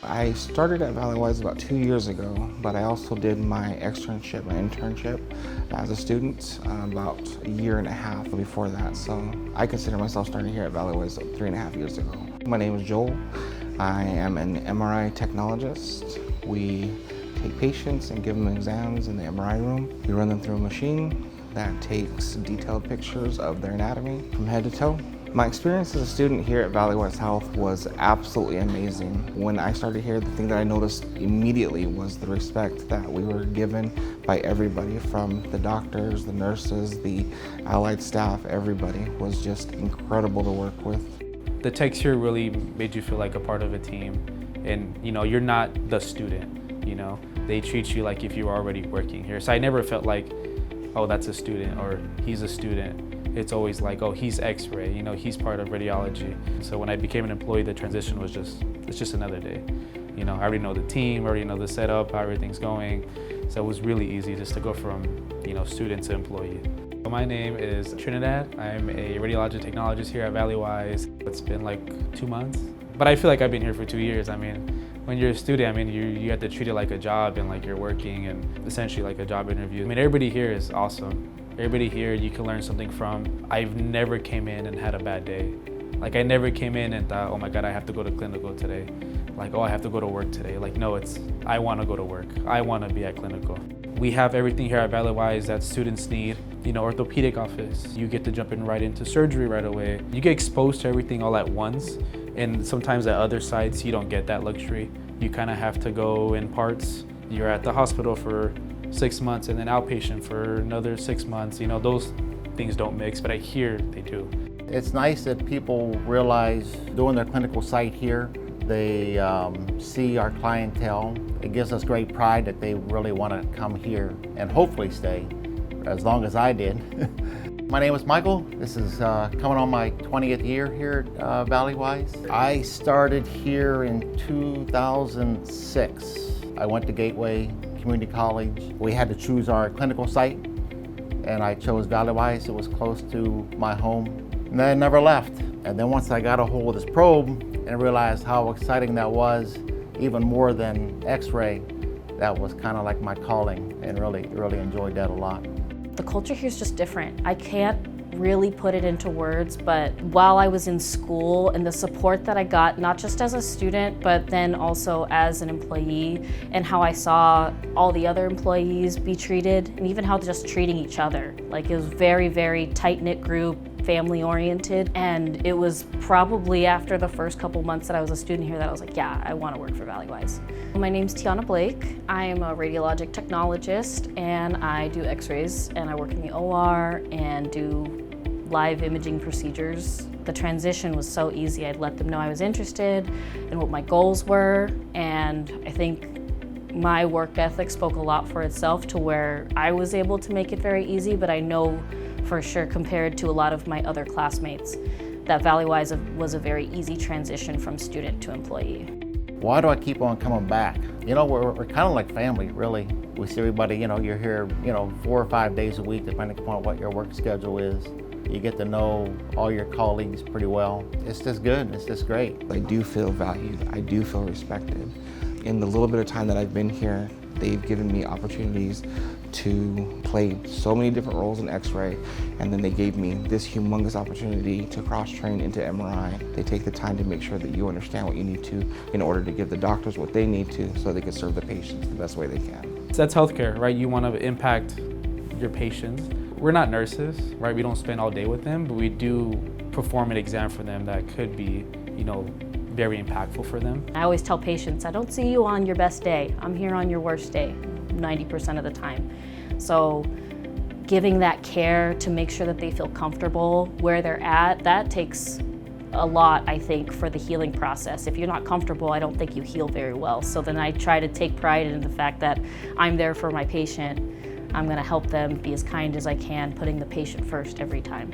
I started at Valleywise about 2 years ago, but I also did my internship as a student about a year and a half before that. So I consider myself starting here at Valleywise 3.5 years ago. My name is Joel. I am an MRI technologist. We take patients and give them exams in the MRI room. We run them through a machine that takes detailed pictures of their anatomy from head to toe. My experience as a student here at Valleywise Health was absolutely amazing. When I started here, the thing that I noticed immediately was the respect that we were given by everybody, from the doctors, the nurses, the allied staff. Everybody was just incredible to work with. The techs here really made you feel like a part of a team, and you're not the student. They treat you like if you were already working here. So I never felt like, oh, that's a student or he's a student. It's always like, oh, he's X-ray, he's part of radiology. So when I became an employee, the transition was it's just another day. I already know the team, I already know the setup, how everything's going. So it was really easy just to go from, student to employee. My name is Trinidad. I'm a radiology technologist here at Valleywise. It's been like 2 months, but I feel like I've been here for 2 years. When you're a student, you have to treat it like a job, and like you're working, and essentially like a job interview. Everybody here is awesome. Everybody here you can learn something from. I've never came in and had a bad day. Like I never came in and thought, oh my God, I have to go to clinical today. Like, oh, I have to go to work today. Like, no, I want to go to work. I want to be at clinical. We have everything here at Valleywise that students need. Orthopedic office. You get to jump in right into surgery right away. You get exposed to everything all at once. And sometimes at other sites, you don't get that luxury. You kind of have to go in parts. You're at the hospital for 6 months and then outpatient for another 6 months. Those things don't mix, but I hear they do. It's nice that people realize doing their clinical site here, they see our clientele. It gives us great pride that they really want to come here and hopefully stay as long as I did. My name is Michael. This is coming on my 20th year here at Valleywise. I started here in 2006. I went to Gateway Community College. We had to choose our clinical site, and I chose Valleywise. It was close to my home, and I never left. And then once I got a hold of this probe and realized how exciting that was, even more than X-ray, that was kind of like my calling, and really enjoyed that a lot. The culture here is just different. I can't really put it into words, but while I was in school and the support that I got, not just as a student, but then also as an employee, and how I saw all the other employees be treated, and even how just treating each other. Like, it was very, very tight-knit group, family-oriented, and it was probably after the first couple months that I was a student here that I was like, yeah, I want to work for Valleywise. My name's Tiana Blake. I am a radiologic technologist, and I do x-rays, and I work in the OR and do live imaging procedures. The transition was so easy. I'd let them know I was interested in what my goals were, and I think my work ethic spoke a lot for itself to where I was able to make it very easy, but I know for sure compared to a lot of my other classmates that Valleywise was a very easy transition from student to employee. Why do I keep on coming back? We're kind of like family, really. We see everybody, you're here, 4 or 5 days a week, depending upon what your work schedule is. You get to know all your colleagues pretty well. It's just good, it's just great. I do feel valued, I do feel respected. In the little bit of time that I've been here, they've given me opportunities to play so many different roles in X-ray, and then they gave me this humongous opportunity to cross-train into MRI. They take the time to make sure that you understand what you need to in order to give the doctors what they need to so they can serve the patients the best way they can. That's healthcare, right? You want to impact your patients. We're not nurses, right? We don't spend all day with them, but we do perform an exam for them that could be, very impactful for them. I always tell patients, I don't see you on your best day. I'm here on your worst day, 90% of the time. So giving that care to make sure that they feel comfortable where they're at, that takes a lot, I think, for the healing process. If you're not comfortable, I don't think you heal very well. So then I try to take pride in the fact that I'm there for my patient. I'm going to help them be as kind as I can, putting the patient first every time.